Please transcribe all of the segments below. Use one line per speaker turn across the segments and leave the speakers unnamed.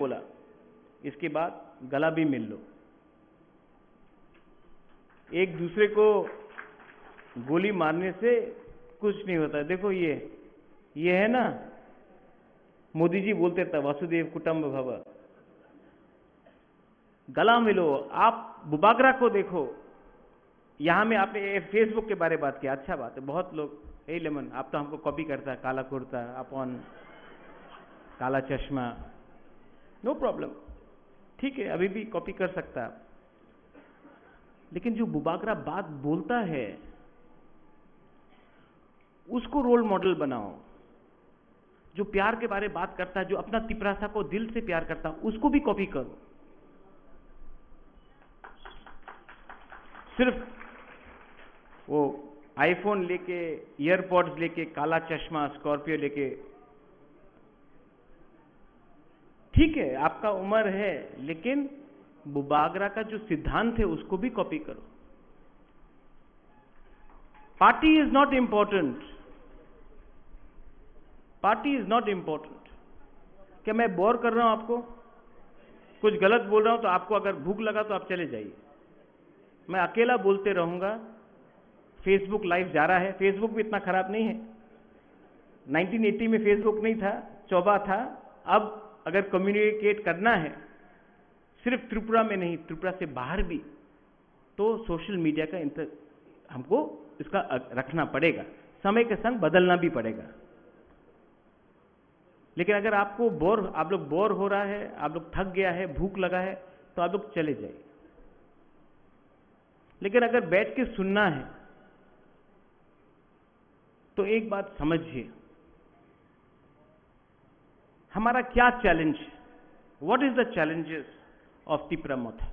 बोला, इसके बाद गला भी मिल लो। एक दूसरे को गोली मारने से कुछ नहीं होता। देखो ये है ना, मोदी जी बोलते थे वसुदेव कुटुंब भव, गला मिलो। आप बुबागरा को देखो, यहां में आपने फेसबुक के बारे में बात किया, अच्छा बात है। बहुत लोग, हे लेमन आप तो हमको कॉपी करता है, काला कुर्ता अपन, काला चश्मा, नो प्रॉब्लम, ठीक है, अभी भी कॉपी कर सकता है। लेकिन जो बुबागरा बात बोलता है उसको रोल मॉडल बनाओ। जो प्यार के बारे में बात करता है, जो अपना तिपरासा को दिल से प्यार करता है, उसको भी कॉपी करो। सिर्फ वो आईफोन लेके, ईयरपॉड्स लेके, काला चश्मा, स्कॉर्पियो लेके, ठीक है आपका उम्र है, लेकिन बुबागरा का जो सिद्धांत है उसको भी कॉपी करो। Party is not important, party is not important. क्या मैं बोर कर रहा हूं आपको, कुछ गलत बोल रहा हूं तो आपको अगर भूख लगा तो आप चले जाइए, मैं अकेला बोलते रहूंगा। फेसबुक लाइव जा रहा है, फेसबुक भी इतना खराब नहीं है। 1980 में फेसबुक नहीं था, चौबा था। अब अगर कम्युनिकेट करना है, सिर्फ त्रिपुरा में नहीं, त्रिपुरा से बाहर भी, तो सोशल मीडिया का हमको इसका रखना पड़ेगा, समय के संग बदलना भी पड़ेगा। लेकिन अगर आप लोग बोर हो रहा है, आप लोग थक गया है, भूख लगा है, तो आप लोग चले जाइए। लेकिन अगर बैठ के सुनना है तो एक बात समझिए, हमारा क्या चैलेंज है? What is the challenges of Tipra Motha?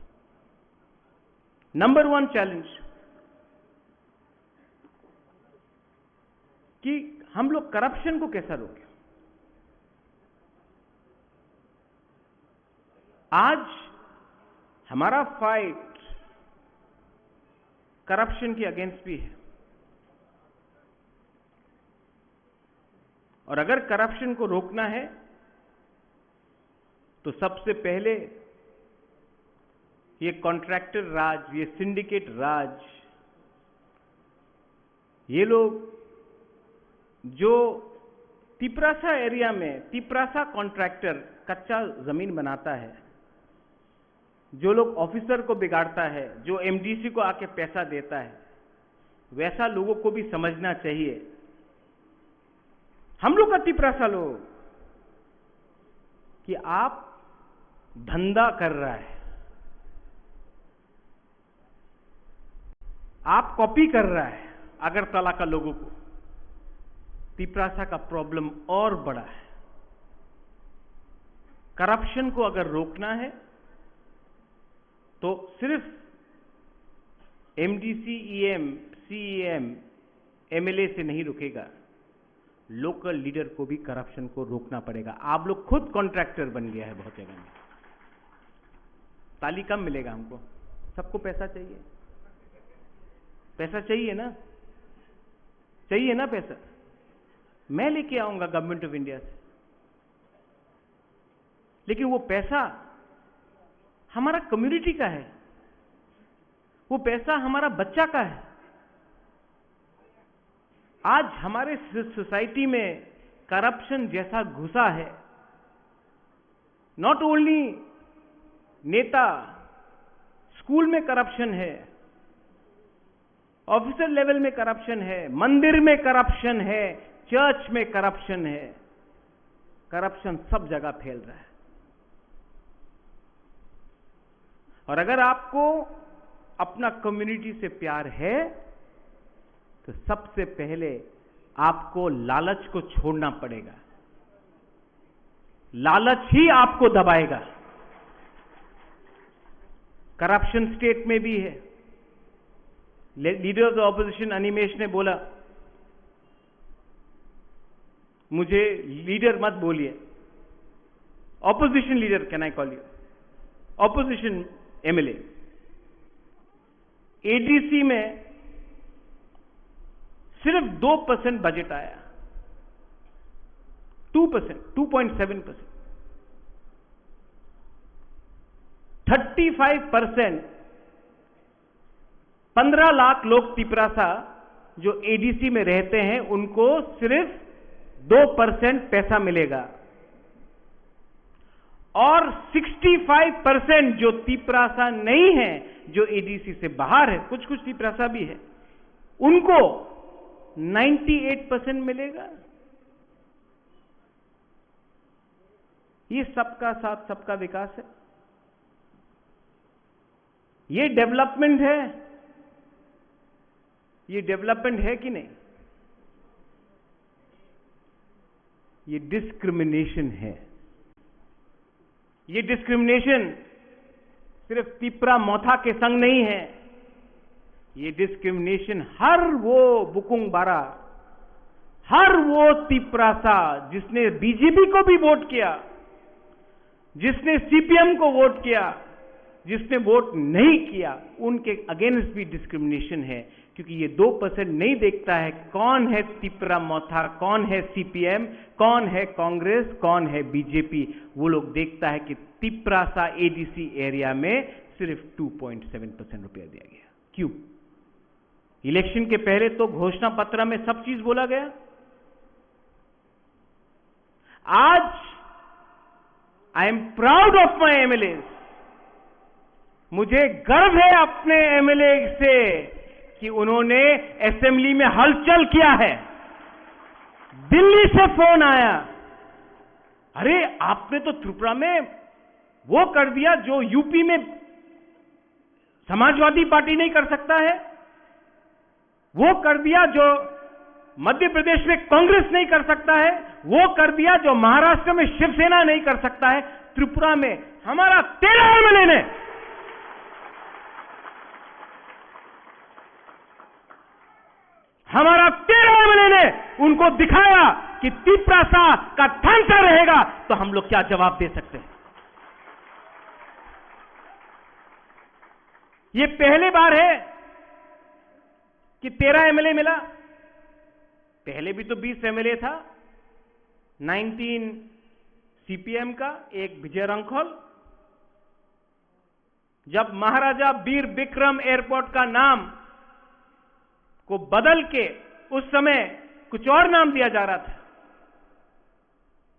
Number 1 challenge कि हम लोग करप्शन को कैसा रोकें। आज हमारा फाइट करप्शन के अगेंस्ट भी है, और अगर करप्शन को रोकना है तो सबसे पहले ये कॉन्ट्रैक्टर राज, ये सिंडिकेट राज, ये लोग जो तिपरासा एरिया में, तिपरासा कॉन्ट्रैक्टर कच्चा जमीन बनाता है, जो लोग ऑफिसर को बिगाड़ता है, जो एमडीसी को आके पैसा देता है, वैसा लोगों को भी समझना चाहिए। हम लोग का तिपरासा लोग कि आप धंधा कर रहा है, आप कॉपी कर रहा है अगरतला का लोगों को। तिपरासा का प्रॉब्लम और बड़ा है। करप्शन को अगर रोकना है तो सिर्फ एमडीसी, ईएम, सीईएम, एमएलए से नहीं रुकेगा, लोकल लीडर को भी करप्शन को रोकना पड़ेगा। आप लोग खुद कॉन्ट्रैक्टर बन गया है बहुत जगह में। ताली कम मिलेगा हमको, सबको पैसा चाहिए, पैसा चाहिए ना, चाहिए ना पैसा। मैं लेके आऊंगा गवर्नमेंट ऑफ इंडिया से, लेकिन वो पैसा हमारा कम्युनिटी का है, वो पैसा हमारा बच्चा का है। आज हमारे सोसाइटी में करप्शन जैसा घुसा है, नॉट ओनली नेता, स्कूल में करप्शन है, ऑफिसर लेवल में करप्शन है, मंदिर में करप्शन है, चर्च में करप्शन है। करप्शन सब जगह फैल रहा है। और अगर आपको अपना कम्युनिटी से प्यार है तो सबसे पहले आपको लालच को छोड़ना पड़ेगा। लालच ही आपको दबाएगा। करप्शन स्टेट में भी है। Leader of the opposition Animesh ने बोला, मुझे लीडर मत बोलिए, opposition leader can I call you, opposition MLA. ADC में सिर्फ 2% बजट आया, 2%, 2.7%। 35%, 15 लाख लोग तिपरासा जो एडीसी में रहते हैं उनको सिर्फ 2% पैसा मिलेगा, और 65% जो तिपरासा नहीं है, जो एडीसी से बाहर है, कुछ कुछ तिपरासा भी है, उनको 98% मिलेगा। ये सबका साथ सबका विकास है, ये डेवलपमेंट है, ये डेवलपमेंट है कि नहीं? ये डिस्क्रिमिनेशन है। ये डिस्क्रिमिनेशन सिर्फ तिपरा मोथा के संग नहीं है, ये डिस्क्रिमिनेशन हर वो बुकुंग बारा, हर वो तिपरासा जिसने बीजेपी को भी वोट किया, जिसने सीपीएम को वोट किया, जिसने वोट नहीं किया, उनके अगेंस्ट भी डिस्क्रिमिनेशन है। क्योंकि ये 2% नहीं देखता है कौन है तिपरा मोथा, कौन है सीपीएम, कौन है कांग्रेस, कौन है बीजेपी। वो लोग देखता है कि तिपरासा एडीसी एरिया में सिर्फ 2.7% रुपया दिया गया। क्यों? इलेक्शन के पहले तो घोषणा पत्र में सब चीज बोला गया। आज I am proud of my MLA, मुझे गर्व है अपने एमएलए से कि उन्होंने असेंबली में हलचल किया है। दिल्ली से फोन आया, अरे आपने तो त्रिपुरा में वो कर दिया जो यूपी में समाजवादी पार्टी नहीं कर सकता है, वो कर दिया जो मध्य प्रदेश में कांग्रेस नहीं कर सकता है, वो कर दिया जो महाराष्ट्र में शिवसेना नहीं कर सकता है। त्रिपुरा में हमारा 13 एमएलए ने उनको दिखाया कि तिपरासा का ढांचा रहेगा तो हम लोग क्या जवाब दे सकते हैं। ये पहली बार है कि 13 एमएलए मिला। पहले भी तो 20 एमएलए था, 19 सीपीएम का, एक विजय रंखोल। जब महाराजा वीर विक्रम एयरपोर्ट का नाम को बदल के उस समय कुछ और नाम दिया जा रहा था,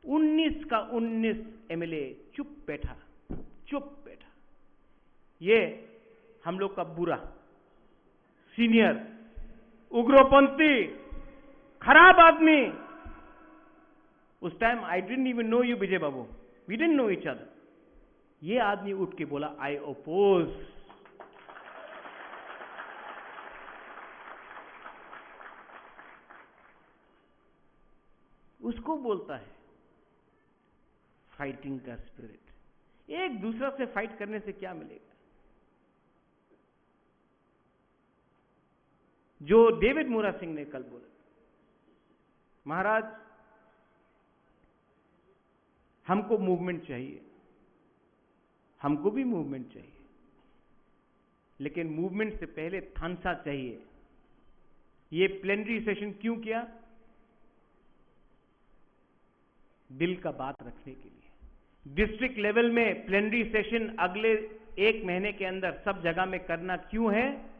19 का 19 एमएलए चुप बैठा। ये हम लोग का बुरा, सीनियर, उग्रपंथी, खराब आदमी। उस time I didn't even know you Vijay Babu, we didn't know each other. ये आदमी उठ के बोला आई ओपोज। उसको बोलता है फाइटिंग का स्पिरिट। एक दूसरा से फाइट करने से क्या मिलेगा? जो डेविड मूरा सिंह ने कल बोला, महाराज हमको मूवमेंट चाहिए, हमको भी मूवमेंट चाहिए, लेकिन मूवमेंट से पहले थानसा चाहिए। ये प्लेनरी सेशन क्यों किया? दिल का बात रखने के लिए। डिस्ट्रिक्ट लेवल में प्लेनरी सेशन अगले 1 महीने के अंदर सब जगह में करना क्यों है?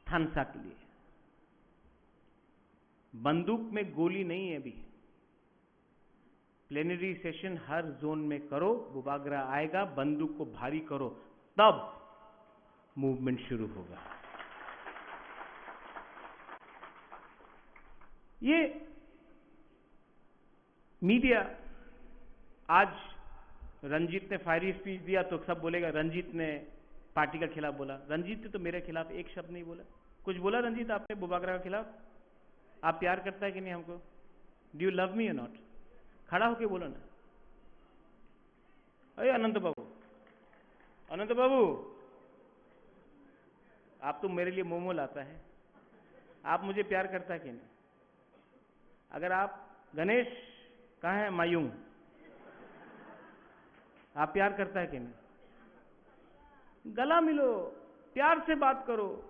थानसा के लिए। बंदूक में गोली नहीं है अभी। प्लेनरी सेशन हर जोन में करो, बुबागरा आएगा, बंदूक को भारी करो, तब मूवमेंट शुरू होगा। ये मीडिया, आज रंजीत ने फायरी स्पीच दिया तो सब बोलेगा रंजीत ने पार्टी का खिलाफ बोला। रंजीत ने तो मेरे खिलाफ एक शब्द नहीं बोला। कुछ बोला रंजीत आपने बुबागरा के खिलाफ? आप प्यार करता है कि नहीं हमको? डू यू लव मी और नॉट? खड़ा होके बोलो ना। अरे अनंत बाबू, अनंत बाबू, आप तो मेरे लिए मोमो लाता है। आप मुझे प्यार करता है कि नहीं? अगर आप, गणेश कहाँ है? मायूं, आप प्यार करता है कि नहीं? गला मिलो, प्यार से बात करो।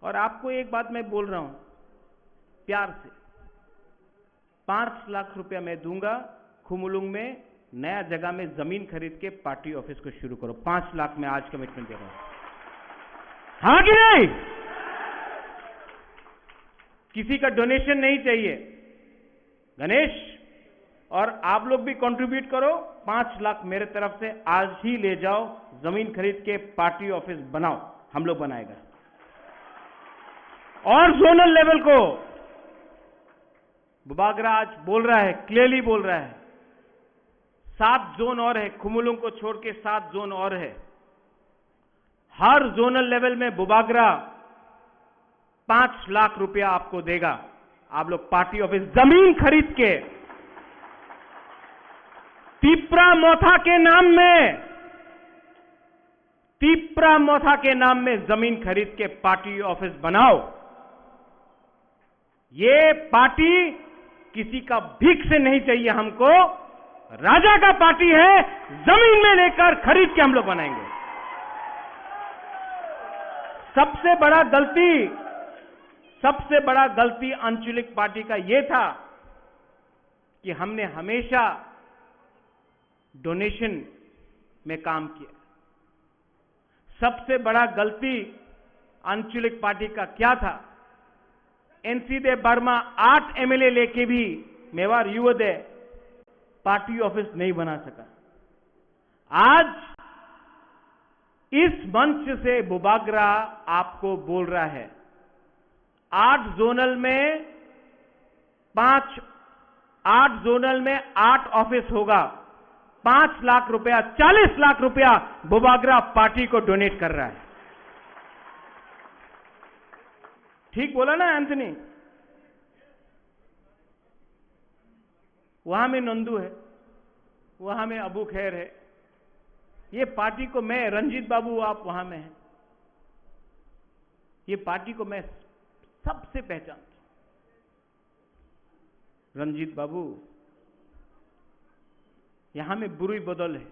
और आपको एक बात मैं बोल रहा हूं प्यार से, 5 लाख रुपया मैं दूंगा खुमुलुंग में नया जगह में जमीन खरीद के पार्टी ऑफिस को शुरू करो। 5 लाख में आज कमिटमेंट दे रहा हूं, हाँ कि नहीं? किसी का डोनेशन नहीं चाहिए। गणेश और आप लोग भी कंट्रीब्यूट करो। 5 लाख मेरे तरफ से आज ही ले जाओ, जमीन खरीद के पार्टी ऑफिस बनाओ, हम लोग बनाएगा। और जोनल लेवल को बुबागरा आज बोल रहा है, क्लियरली बोल रहा है, 7 जोन और है, खुमुलुंग को छोड़ के 7 जोन और है। हर जोनल लेवल में बुबागरा 5 लाख रुपया आपको देगा। आप लोग पार्टी ऑफिस जमीन खरीद के तिप्रा मोथा के नाम में, तिप्रा मोथा के नाम में जमीन खरीद के पार्टी ऑफिस बनाओ। ये पार्टी किसी का भीख से नहीं चाहिए हमको, राजा का पार्टी है, जमीन में लेकर खरीद के हम लोग बनाएंगे। सबसे बड़ा गलती आंचलिक पार्टी का यह था कि हमने हमेशा डोनेशन में काम किया। सबसे बड़ा गलती आंचलिक पार्टी का क्या था? एनसी देव वर्मा 8 एमएलए लेके भी मेवाड़ युवदय पार्टी ऑफिस नहीं बना सका। आज इस मंच से बुबागरा आपको बोल रहा है, 8 जोनल में 8 ऑफिस होगा, 5 लाख रुपया, 40 लाख रुपया बुबागरा पार्टी को डोनेट कर रहा है। ठीक बोला ना एंथनी? वहां में नंदू है, वहां में अबू खैर है। ये पार्टी को मैं, रंजीत बाबू आप वहां में हैं, ये पार्टी को मैं सबसे पहचानता हूं। रंजीत बाबू, यहां में बुरी बदल है।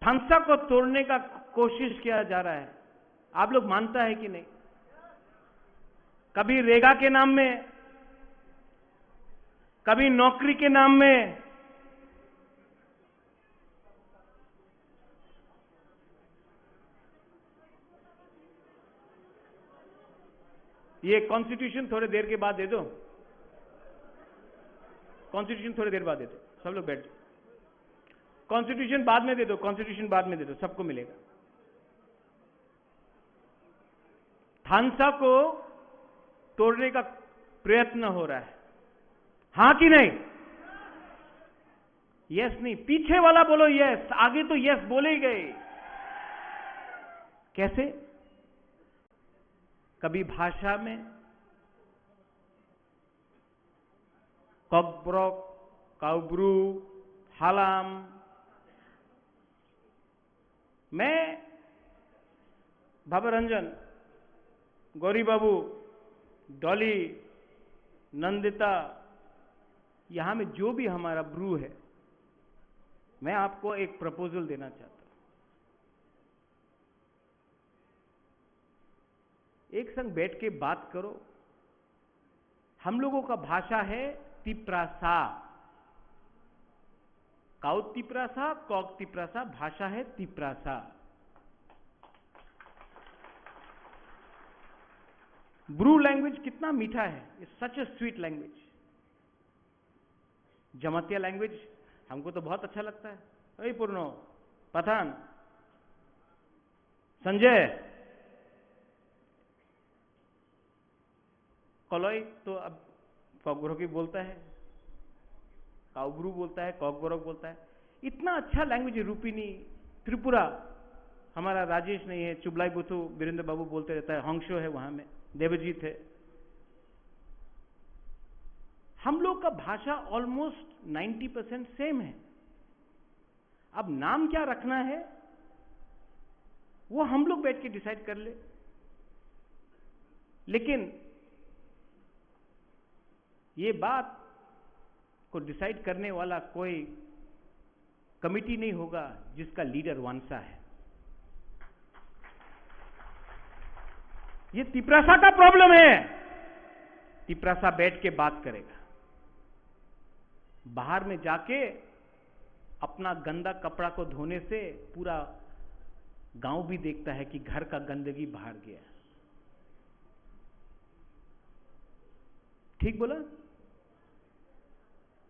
ढांचा को तोड़ने का कोशिश किया जा रहा है। आप लोग मानता है कि नहीं? कभी रेगा के नाम में, कभी नौकरी के नाम में, ये कॉन्स्टिट्यूशन थोड़ी देर के बाद दे दो, कॉन्स्टिट्यूशन थोड़ी देर बाद दे दो, सब लोग बैठ जाओ। कॉन्स्टिट्यूशन बाद में दे दो, कॉन्स्टिट्यूशन बाद में दे दो, सबको मिलेगा। ढांचा को तोड़ने का प्रयत्न हो रहा है, हां कि नहीं? यस नहीं, पीछे वाला बोलो यस, आगे तो यस बोले ही गए। कैसे? कभी भाषा में कॉकब्रॉक, काउब्रू, हालाम। मैं भवरंजन, गौरी बाबू, डॉली, नंदिता, यहां में जो भी हमारा ब्रू है, मैं आपको एक प्रपोजल देना चाहता हूं। एक संग बैठ के बात करो। हम लोगों का भाषा है तिप्रासा, काउत तिप्रासा, कॉक तिप्रासा, भाषा है तिप्रासा। ब्रू लैंग्वेज कितना मीठा है, it's such A sweet language. Jamatia language हमको तो बहुत अच्छा लगता है। अरे पूर्णो, पठान, संजय, कलोई तो अब कॉकब्रोकी बोलता है, काउब्रू बोलता है, कॉकब्रोक बोलता है। इतना अच्छा लैंग्वेज है। रूपिनी, त्रिपुरा, हमारा राजेश नहीं है, चुबलाई बुथु वीरेंद्र बाबू बोलते रहता है, हंगशो है वहां में, देवजीत है। हम लोग का भाषा ऑलमोस्ट 90% सेम है। अब नाम क्या रखना है वो हम लोग बैठ के डिसाइड कर ले। लेकिन ये बात को डिसाइड करने वाला कोई कमिटी नहीं होगा जिसका लीडर वांसा है। ये तिप्रासा का प्रॉब्लम है। तिप्रासा बैठ के बात करेगा। बाहर में जाके अपना गंदा कपड़ा को धोने से पूरा गांव भी देखता है कि घर का गंदगी बाहर गया। ठीक बोला?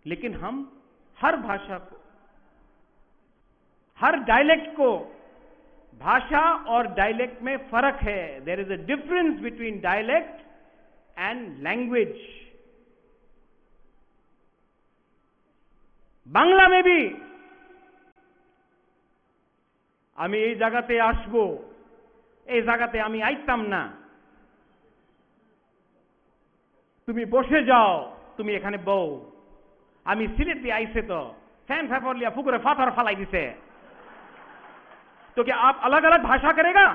लेकिन हम हर भाषा को, हर डायलेक्ट को, भाषा और डायलेक्ट में फर्क है। There is a difference between dialect and language. Bangla में भी আমি এই জায়গাতে আসবো, এই জায়গাতে আমি আইতাম না, তুমি বসে যাও, তুমি এখানে বউ, আমি সিলেট দিয়ে আইছে তো फैन फेफर लिया पुकुरे फाथर फलाई दिसे। तो क्या आप अलग अलग भाषा करेगा?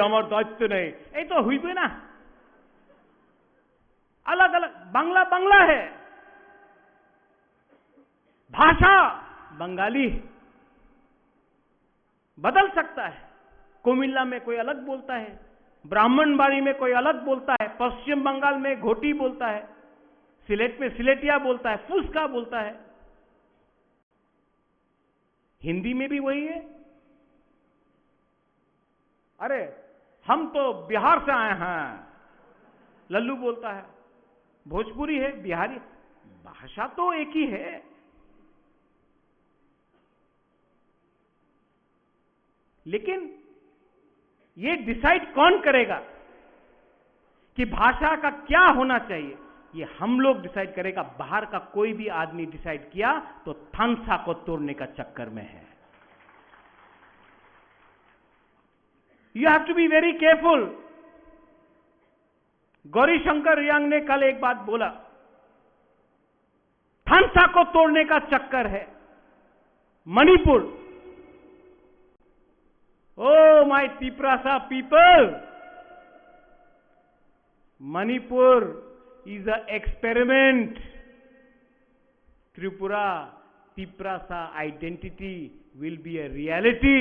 আমার দায়িত্ব নেই, এই তো হইবে না। अलग अलग, बांग्ला बांग्ला है, भाषा बंगाली बदल सकता है। कुमिल्ला में कोई अलग बोलता है, ब्राह्मणबाड़ी में कोई अलग बोलता है, पश्चिम बंगाल में घोटी बोलता है, सिलेट में सिलेटिया बोलता है, फुसका बोलता है। हिंदी में भी वही है। अरे हम तो बिहार से आए हैं, लल्लू बोलता है। भोजपुरी है, बिहारी, भाषा तो एक ही है। लेकिन ये डिसाइड कौन करेगा कि भाषा का क्या होना चाहिए? ये हम लोग डिसाइड करेगा। बाहर का कोई भी आदमी डिसाइड किया तो थानसा को तोड़ने का चक्कर में है। You have to be very careful. Gaurishankar Reang ने कल एक बात बोला, थानसा को तोड़ने का चक्कर है। Manipur, oh my Tiprasa people, Manipur is an experiment. Tripura, Tiprasa identity will be a reality.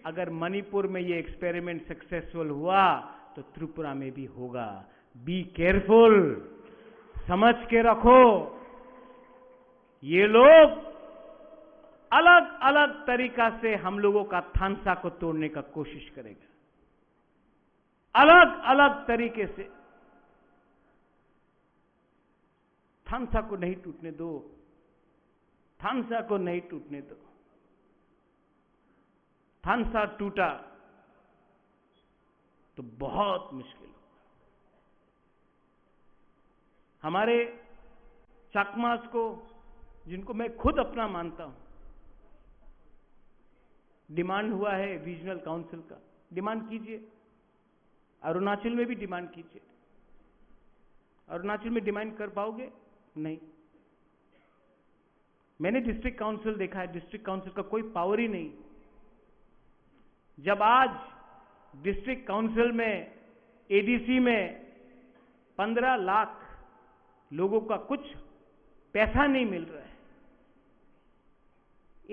अगर मणिपुर में ये एक्सपेरिमेंट सक्सेसफुल हुआ तो त्रिपुरा में भी होगा। बी केयरफुल, समझ के रखो। ये लोग अलग अलग तरीका से हम लोगों का थानसा को तोड़ने का कोशिश करेगा, अलग अलग तरीके से। थानसा को नहीं टूटने दो, थानसा को नहीं टूटने दो। थानसा टूटा तो बहुत मुश्किल होगा। हमारे चाकमास को, जिनको मैं खुद अपना मानता हूं, डिमांड हुआ है रीजनल काउंसिल का। डिमांड कीजिए, अरुणाचल में भी डिमांड कीजिए। अरुणाचल में डिमांड कर पाओगे? नहीं। मैंने डिस्ट्रिक्ट काउंसिल देखा है, डिस्ट्रिक्ट काउंसिल का कोई पावर ही नहीं। जब आज डिस्ट्रिक्ट काउंसिल में, एडीसी में 15 लाख लोगों का कुछ पैसा नहीं मिल रहा है,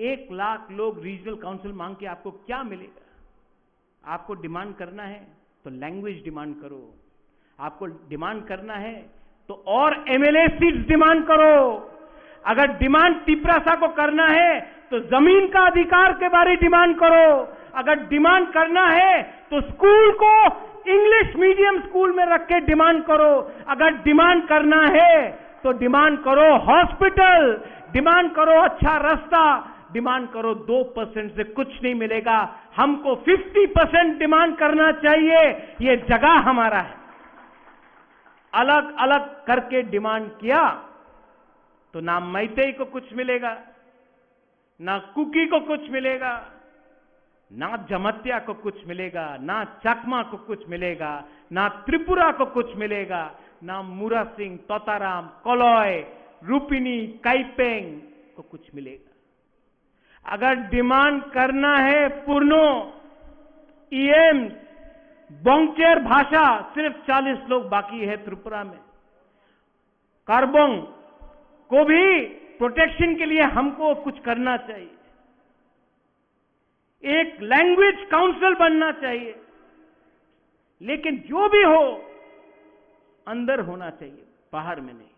1 लाख लोग रीजनल काउंसिल मांग के आपको क्या मिलेगा? आपको डिमांड करना है तो लैंग्वेज डिमांड करो। आपको डिमांड करना है तो और एमएलए सीट्स डिमांड करो। अगर डिमांड तिपरासा को करना है तो जमीन का अधिकार के बारे डिमांड करो। अगर डिमांड करना है तो स्कूल को इंग्लिश मीडियम स्कूल में रख के डिमांड करो। अगर डिमांड करना है तो डिमांड करो हॉस्पिटल, डिमांड करो अच्छा रास्ता, डिमांड करो। 2% से कुछ नहीं मिलेगा। हमको 50% डिमांड करना चाहिए। ये जगह हमारा है। अलग अलग करके डिमांड किया तो ना मैतेई को कुछ मिलेगा, ना कुकी को कुछ मिलेगा, ना जमतिया को कुछ मिलेगा, ना चकमा को कुछ मिलेगा, ना त्रिपुरा को कुछ मिलेगा, ना मुरा सिंह, तोताराम, कोलोय, रूपिनी, काइपेंग को कुछ मिलेगा। अगर डिमांड करना है पूर्णो, ईएम, बोंगचेर भाषा, सिर्फ 40 लोग बाकी है त्रिपुरा में। कार्बोंग को भी प्रोटेक्शन के लिए हमको कुछ करना चाहिए। एक लैंग्वेज काउंसिल बनना चाहिए। लेकिन जो भी हो अंदर होना चाहिए, बाहर में नहीं।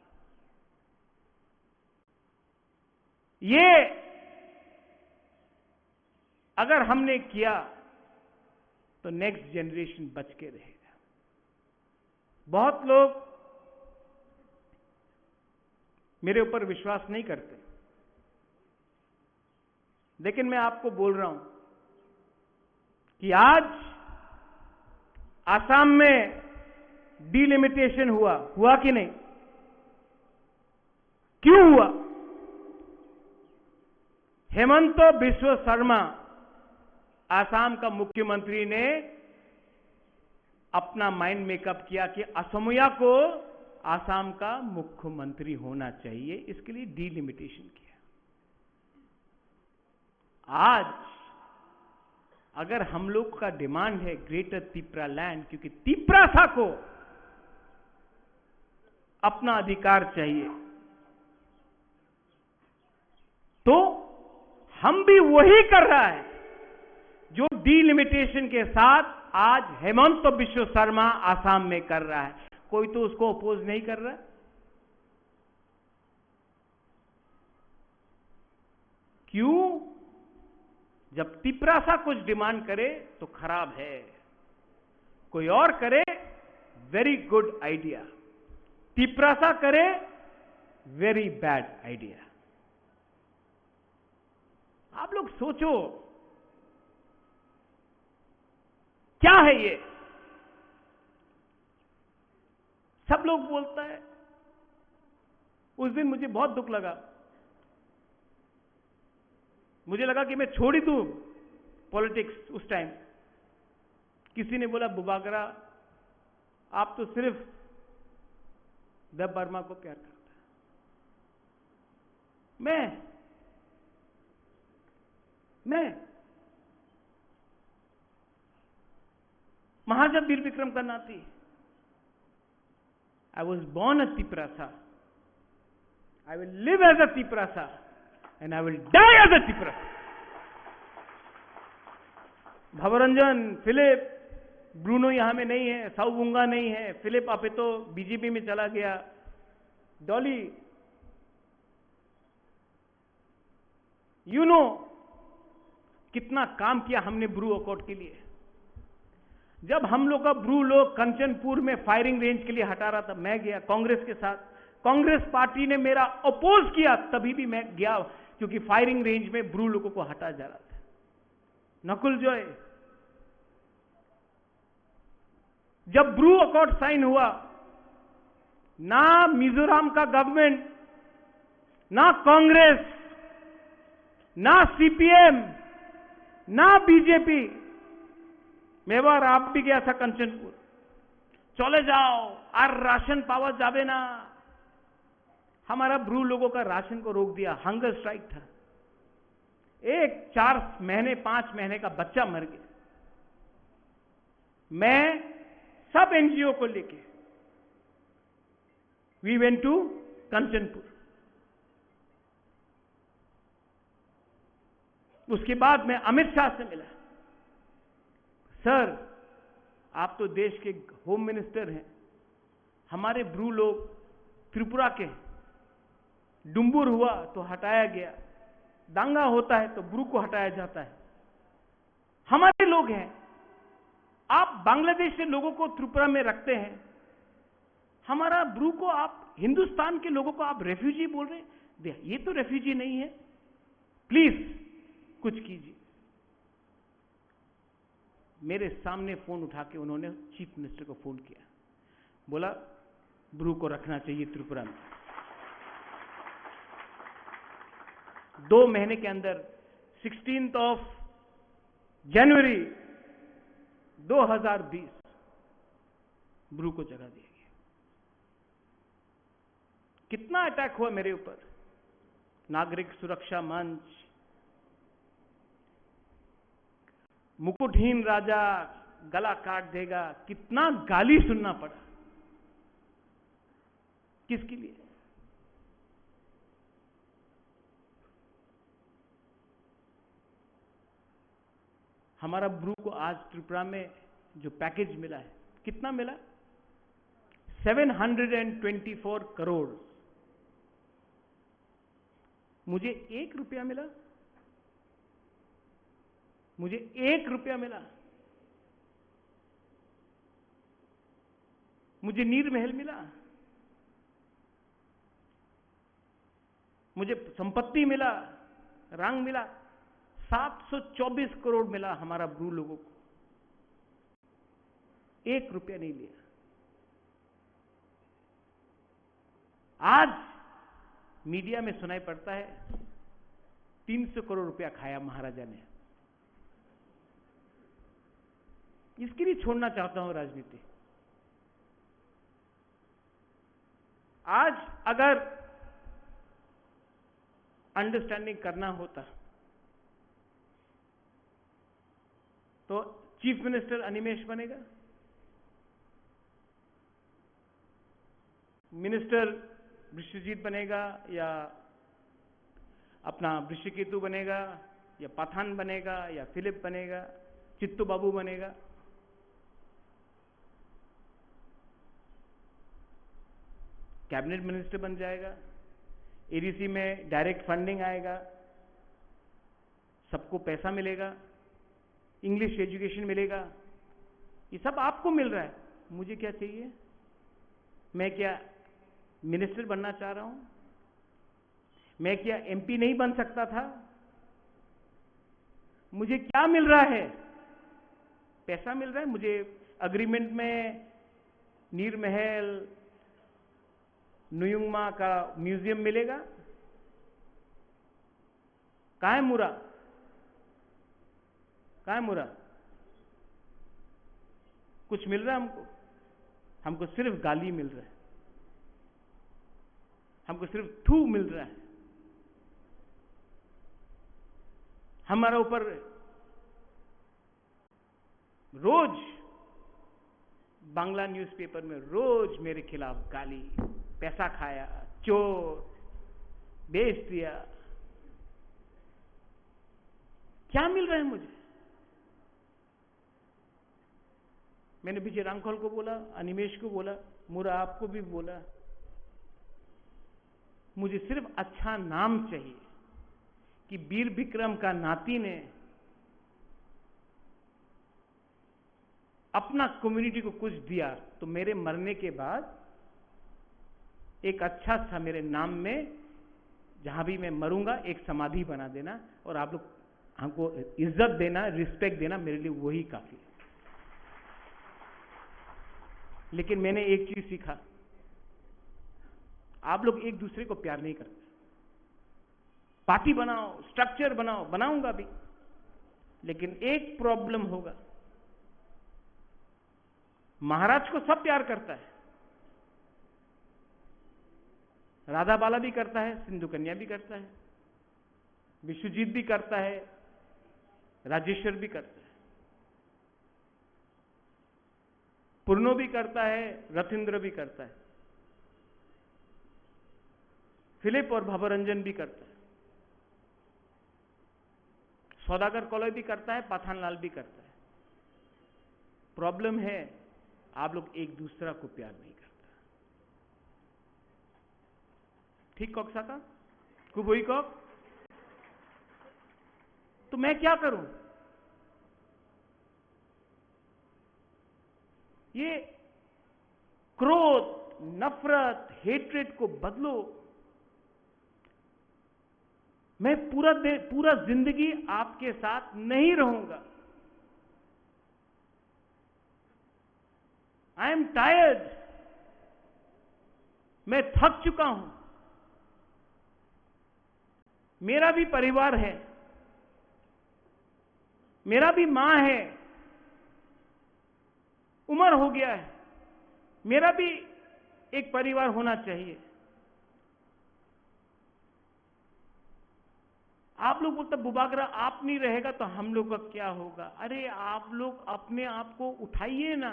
ये अगर हमने किया तो नेक्स्ट जनरेशन बच के रहेगा। बहुत लोग मेरे ऊपर विश्वास नहीं करते, लेकिन मैं आपको बोल रहा हूं कि आज आसाम में डिलिमिटेशन हुआ कि नहीं? क्यों हुआ? हेमंत बिश्व शर्मा आसाम का मुख्यमंत्री ने अपना माइंड मेकअप किया कि असमिया को आसाम का मुख्यमंत्री होना चाहिए, इसके लिए डिलिमिटेशन किया। आज अगर हम लोग का डिमांड है ग्रेटर तिपरा लैंड, क्योंकि तिपरासा को अपना अधिकार चाहिए, तो हम भी वही कर रहा है जो डिलिमिटेशन के साथ आज हेमंत बिश्व शर्मा आसाम में कर रहा है। कोई तो उसको अपोज नहीं कर रहा। क्यों? जब तिपरासा कुछ डिमांड करे तो खराब है, कोई और करे वेरी गुड आइडिया, तिपरासा करे वेरी बैड आइडिया। आप लोग सोचो क्या है ये? सब लोग बोलता है। उस दिन मुझे बहुत दुख लगा, मुझे लगा कि मैं छोड़ ही दूं पॉलिटिक्स। उस टाइम किसी ने बोला, बुबागरा आप तो सिर्फ देव वर्मा को प्यार करता है। मैं महाजन वीर विक्रम का नाती। I was born a Tiprasa. I will live as a Tiprasa and I will die as a Tiprasa. Bhabaranjan, Philip, Bruno यहां में नहीं है, साउबुंगा नहीं है, फिलिप आपे तो बीजेपी में चला गया, डॉली, कितना काम किया हमने ब्रू अकॉर्ड के लिए। जब हम लोग का ब्रू लोग कंचनपुर में फायरिंग रेंज के लिए हटा रहा था, मैं गया कांग्रेस के साथ। कांग्रेस पार्टी ने मेरा अपोज किया, तभी भी मैं गया, क्योंकि फायरिंग रेंज में ब्रू लोगों को हटा जा रहा था। नकुल जॉय, जब ब्रू अकॉर्ड साइन हुआ, ना मिजोरम का गवर्नमेंट, ना कांग्रेस, ना सीपीएम, ना बीजेपी, मेवार आप भी गया था कंचनपुर, चले जाओ और राशन पावा जावे ना। हमारा ब्रू लोगों का राशन को रोक दिया, हंगर स्ट्राइक था। एक 4 महीने 5 महीने का बच्चा मर गया। मैं सब एनजीओ को लेके वी वेंट टू कंचनपुर। उसके बाद मैं अमित शाह से मिला। सर, आप तो देश के होम मिनिस्टर हैं, हमारे ब्रू लोग त्रिपुरा के हैं, डुम्बुर हुआ तो हटाया गया, दांगा होता है तो ब्रू को हटाया जाता है, हमारे लोग हैं, आप बांग्लादेश से लोगों को त्रिपुरा में रखते हैं, हमारा ब्रू को आप, हिंदुस्तान के लोगों को आप रेफ्यूजी बोल रहे हैं। ये तो रेफ्यूजी नहीं है, प्लीज कुछ कीजिए। मेरे सामने फोन उठा के उन्होंने चीफ मिनिस्टर को फोन किया, बोला ब्रू को रखना चाहिए त्रिपुरा में। 2 महीने के अंदर 16 जनवरी 2020 ब्रू को जगह दी गई। कितना अटैक हुआ मेरे ऊपर, नागरिक सुरक्षा मंच, मुकुटहीन राजा गला काट देगा, कितना गाली सुनना पड़ा। किसके लिए? हमारा ब्रू को आज त्रिपुरा में जो पैकेज मिला है, कितना मिला? 724 करोड़। मुझे 1 रुपया मिला, मुझे 1 रुपया मिला। मुझे नीर महल मिला, मुझे संपत्ति मिला, रंग मिला। 724 करोड़ मिला हमारा ब्रू लोगों को, 1 रुपया नहीं लिया। आज मीडिया में सुनाई पड़ता है 300 करोड़ रुपया खाया महाराजा ने। इसके लिए छोड़ना चाहता हूं राजनीति। आज अगर अंडरस्टैंडिंग करना होता तो चीफ मिनिस्टर अनिमेष बनेगा, मिनिस्टर विश्वजीत बनेगा, या अपना वृषकेतु बनेगा, या पठान बनेगा, या फिलिप बनेगा, चित्तू बाबू बनेगा। कैबिनेट मिनिस्टर बन जाएगा, एडीसी में डायरेक्ट फंडिंग आएगा, सबको पैसा मिलेगा, इंग्लिश एजुकेशन मिलेगा। ये सब आपको मिल रहा है, मुझे क्या चाहिए? मैं क्या मिनिस्टर बनना चाह रहा हूं? मैं क्या एमपी नहीं बन सकता था? मुझे क्या मिल रहा है? पैसा मिल रहा है। मुझे अग्रीमेंट में नीर महल, नुयुंगमा का म्यूजियम मिलेगा। कहां है मुरा? कहां है मुरा? कुछ मिल रहा है हमको? हमको सिर्फ गाली मिल रहा है, हमको सिर्फ थू मिल रहा है। हमारा ऊपर रोज बांग्ला न्यूज़पेपर में रोज मेरे खिलाफ गाली, पैसा खाया, चोर, बेच दिया। क्या मिल रहा है मुझे? मैंने विजय रामखोल को बोला, अनिमेष को बोला, मुरा आपको भी बोला, मुझे सिर्फ अच्छा नाम चाहिए कि वीर विक्रम का नाती ने अपना कम्युनिटी को कुछ दिया, तो मेरे मरने के बाद एक अच्छा सा मेरे नाम में, जहां भी मैं मरूंगा, एक समाधि बना देना, और आप लोग हमको इज्जत देना, रिस्पेक्ट देना, मेरे लिए वही काफी है। लेकिन मैंने एक चीज सीखा, आप लोग एक दूसरे को प्यार नहीं करते। पार्टी बनाओ, स्ट्रक्चर बनाओ, बनाऊंगा भी, लेकिन एक प्रॉब्लम होगा। महाराज को सब प्यार करता है, राधा बाला भी करता है, सिंधु कन्या भी करता है, विश्वजीत भी करता है, राजेश्वर भी करता है, पूर्णो भी करता है, रथिंद्र भी करता है, फिलिप और भवरंजन भी करता है, सौदागर कॉलोई भी करता है, पाठानलाल भी करता है। प्रॉब्लम है आप लोग एक दूसरा को प्यार नहीं करता। ठीक कॉक साका कुबोई कॉक। तो मैं क्या करूं? ये क्रोध, नफरत, हेट्रेड को बदलो। मैं पूरा जिंदगी आपके साथ नहीं रहूंगा। आई एम टायर्ड, मैं थक चुका हूं। मेरा भी परिवार है, मेरा भी मां है, उम्र हो गया है, मेरा भी एक परिवार होना चाहिए। आप लोग बोलते बुबागरा आप नहीं रहेगा तो हम लोग का क्या होगा? अरे आप लोग अपने आप को उठाइए ना।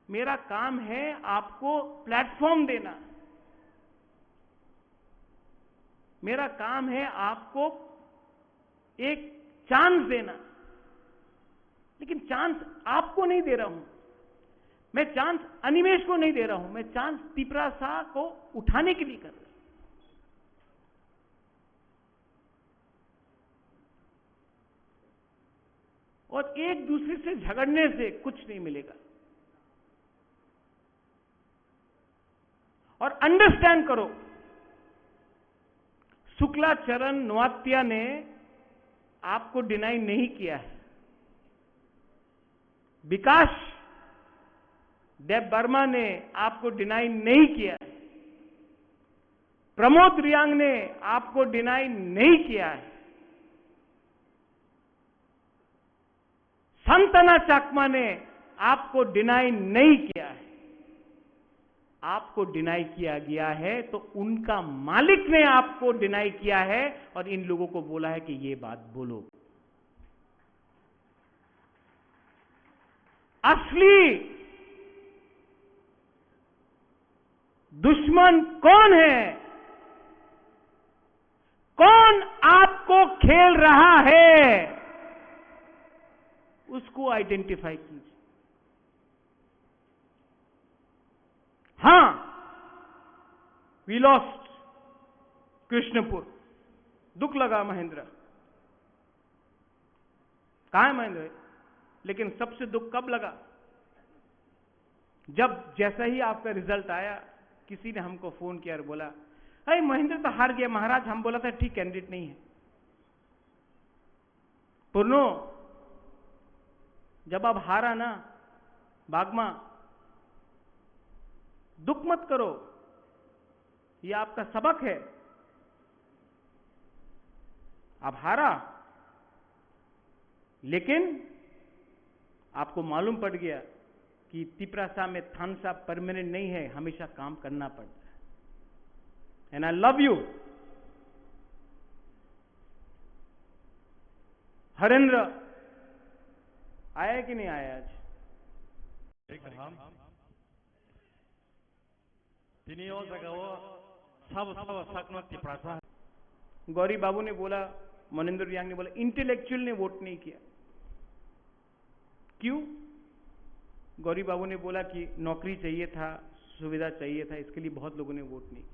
मेरा काम है आपको प्लेटफॉर्म देना, मेरा काम है आपको एक चांस देना, लेकिन चांस आपको नहीं दे रहा हूं, मैं चांस अनिमेष को नहीं दे रहा हूं, मैं चांस तिपरा शाह को उठाने के लिए कर रहा हूं। और एक दूसरे से झगड़ने से कुछ नहीं मिलेगा। और अंडरस्टैंड करो, शुक्लाचरण नोवात्या ने आपको डिनाई नहीं किया है, विकास देव वर्मा ने आपको डिनाई नहीं किया है, प्रमोद रियांग ने आपको डिनाई नहीं किया है, संतना चाकमा ने आपको डिनाई नहीं किया है। आपको डिनाई किया गया है तो उनका मालिक ने आपको डिनाई किया है और इन लोगों को बोला है कि ये बात बोलो। असली दुश्मन कौन है, कौन आपको खेल रहा है, उसको आइडेंटिफाई कीजिए। हां, वी लॉस्ट कृष्णपुर, दुख लगा महेंद्र, कहां है महेंद्र? लेकिन सबसे दुख कब लगा? जब जैसा ही आपका रिजल्ट आया, किसी ने हमको फोन किया और बोला, अरे महेंद्र तो हार गया महाराज, हम बोला था ठीक कैंडिडेट नहीं है। पूर्णो, जब आप हारा ना बागमा, दुख मत करो, ये आपका सबक है। आप हारा, लेकिन आपको मालूम पड़ गया कि तिपरासा में थानसा परमानेंट नहीं है, हमेशा काम करना पड़ता है। And I love you. Harendra आया कि नहीं आया आज? गौरी बाबू ने बोला, मनिंदर रियांग ने बोला, इंटेलेक्चुअल ने वोट नहीं किया। क्यों? गौरी बाबू ने बोला कि नौकरी चाहिए था, सुविधा चाहिए था, इसके लिए बहुत लोगों ने वोट नहीं किया।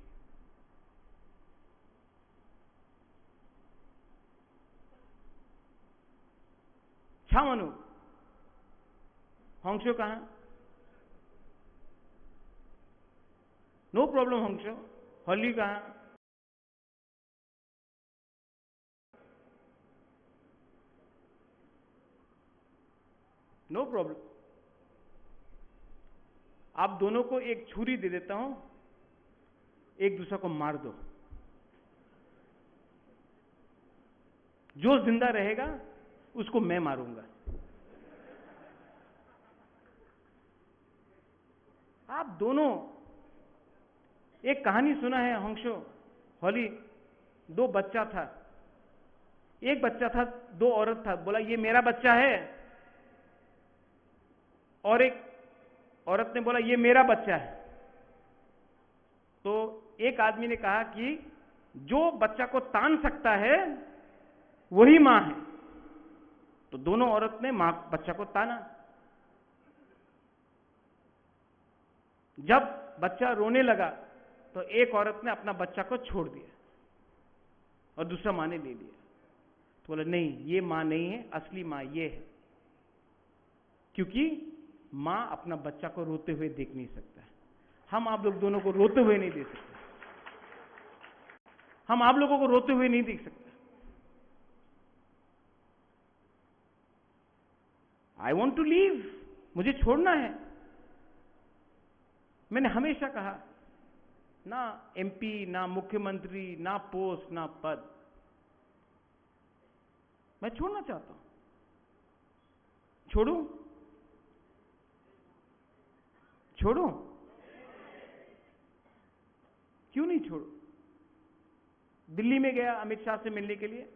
छामनु हंसो कहां? नो प्रॉब्लम हंसो। हॉली कहां? No problem. आप दोनों को एक छुरी दे देता हूं, एक दूसरे को मार दो। जो जिंदा रहेगा उसको मैं मारूंगा। आप दोनों, एक कहानी सुना है हंसो हॉली? दो बच्चा था, एक बच्चा था, दो औरत था, बोला ये मेरा बच्चा है, और एक औरत ने बोला ये मेरा बच्चा है। तो एक आदमी ने कहा कि जो बच्चा को तान सकता है वही मां है। तो दोनों औरत ने मां बच्चा को ताना। जब बच्चा रोने लगा तो एक औरत ने अपना बच्चा को छोड़ दिया और दूसरा मां ने ले लिया। तो बोला नहीं, ये मां नहीं है, असली मां ये है, क्योंकि मां अपना बच्चा को रोते हुए देख नहीं सकता। हम आप लोग दोनों को रोते हुए नहीं देख सकते, हम आप लोगों को रोते हुए नहीं देख सकते। आई वॉन्ट टू लीव, मुझे छोड़ना है। मैंने हमेशा कहा, ना एमपी, ना मुख्यमंत्री, ना पोस्ट, ना पद, मैं छोड़ना चाहता हूं। छोड़ूं? छोड़ूं? क्यों नहीं छोड़ू? दिल्ली में गया अमित शाह से मिलने के लिए,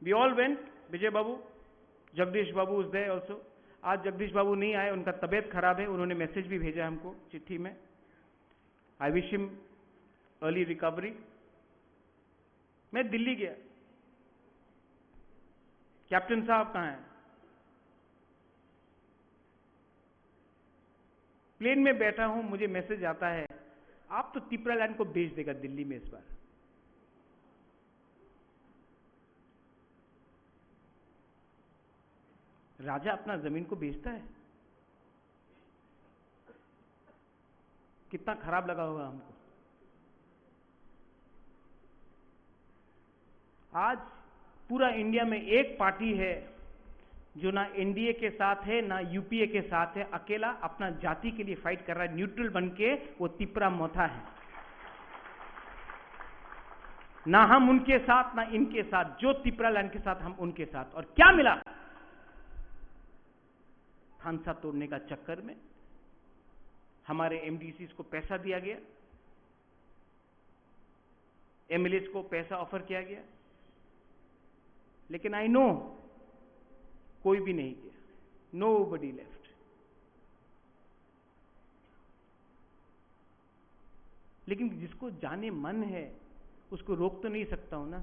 वी ऑल वेंट, विजय बाबू, जगदीश बाबू उस डे ऑल्सो। आज जगदीश बाबू नहीं आए, उनका तबीयत खराब है, उन्होंने मैसेज भी भेजा हमको चिट्ठी में। I wish him early recovery. मैं दिल्ली गया, कैप्टन साहब कहां हैं? प्लेन में बैठा हूं, मुझे मैसेज आता है आप तो तिपरालैंड को बेच देगा दिल्ली में इस बार। राजा अपना जमीन को बेचता है? कितना खराब लगा होगा हमको। आज पूरा इंडिया में एक पार्टी है जो ना एनडीए के साथ है ना यूपीए के साथ है, अकेला अपना जाति के लिए फाइट कर रहा है, न्यूट्रल बनके, वो तिपरा मोथा है। ना हम उनके साथ ना इनके साथ, जो तिपरालैंड के साथ हम उनके साथ। और क्या मिला? खानसा तोड़ने का चक्कर में हमारे एमडीसीज को पैसा दिया गया, एमएलएस को पैसा ऑफर किया गया, लेकिन आई नो कोई भी नहीं किया, नोबडी लेफ्ट। लेकिन जिसको जाने मन है उसको रोक तो नहीं सकता हूं ना।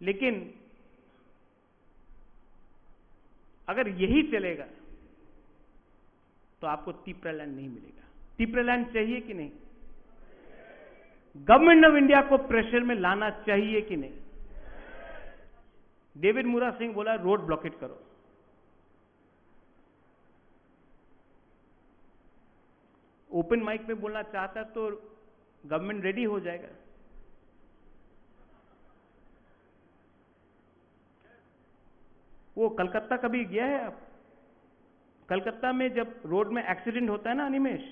लेकिन अगर यही चलेगा तो आपको तिपरालैंड नहीं मिलेगा। तिपरालैंड चाहिए कि नहीं? गवर्नमेंट ऑफ इंडिया को प्रेशर में लाना चाहिए कि नहीं? डेविड मुरा सिंह बोला रोड ब्लॉकेट करो। ओपन माइक में बोलना चाहता तो गवर्नमेंट रेडी हो जाएगा। वो कलकत्ता कभी गया है आप? कलकत्ता में जब रोड में एक्सीडेंट होता है ना अनिमेश,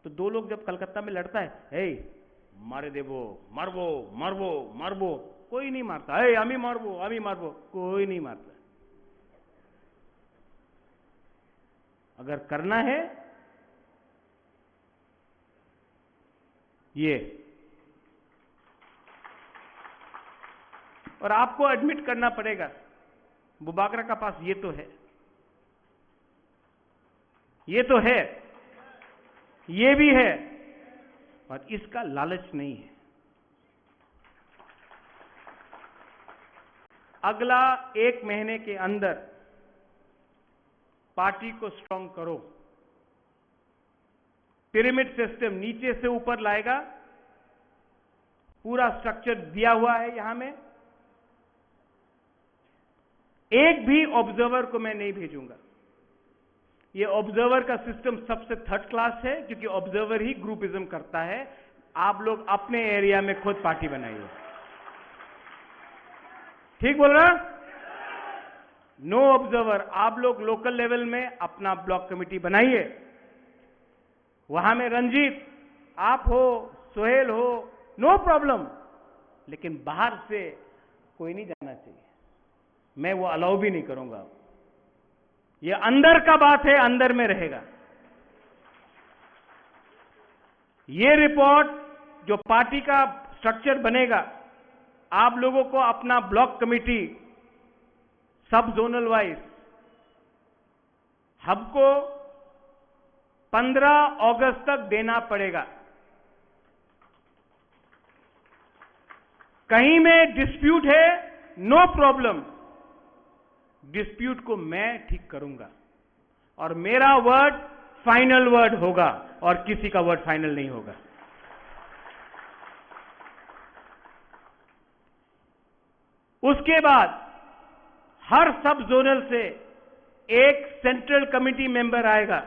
तो दो लोग जब कलकत्ता में लड़ता है, हे मारे देवो, मारबो मारबो मारबो, कोई नहीं मारता। हे आमी मारबो, कोई नहीं मारता। अगर करना है ये, और आपको एडमिट करना पड़ेगा बुबाकरा का पास ये तो है, ये तो है, ये भी है, और इसका लालच नहीं है। अगला 1 महीने के अंदर पार्टी को स्ट्रांग करो। पिरामिड सिस्टम नीचे से ऊपर लाएगा, पूरा स्ट्रक्चर दिया हुआ है यहां में। एक भी ऑब्जर्वर को मैं नहीं भेजूंगा। ये ऑब्जर्वर का सिस्टम सबसे थर्ड क्लास है, क्योंकि ऑब्जर्वर ही ग्रुपिज्म करता है। आप लोग अपने एरिया में खुद पार्टी बनाइए। ठीक बोल रहा? No observer. आप लोग लोकल लेवल में अपना ब्लॉक कमेटी बनाइए। वहां में रंजीत आप हो, सोहेल हो, नो प्रॉब्लम, लेकिन बाहर से कोई नहीं जाना चाहिए। मैं वो अलाउ भी नहीं करूंगा। ये अंदर का बात है, अंदर में रहेगा। ये रिपोर्ट जो पार्टी का स्ट्रक्चर बनेगा, आप लोगों को अपना ब्लॉक कमेटी सब जोनल वाइज हमको 15 अगस्त तक देना पड़ेगा। कहीं में डिस्प्यूट है, नो प्रॉब्लम, डिस्प्यूट को मैं ठीक करूंगा और मेरा वर्ड फाइनल वर्ड होगा और किसी का वर्ड फाइनल नहीं होगा। उसके बाद हर सब जोनल से एक सेंट्रल कमेटी मेंबर आएगा।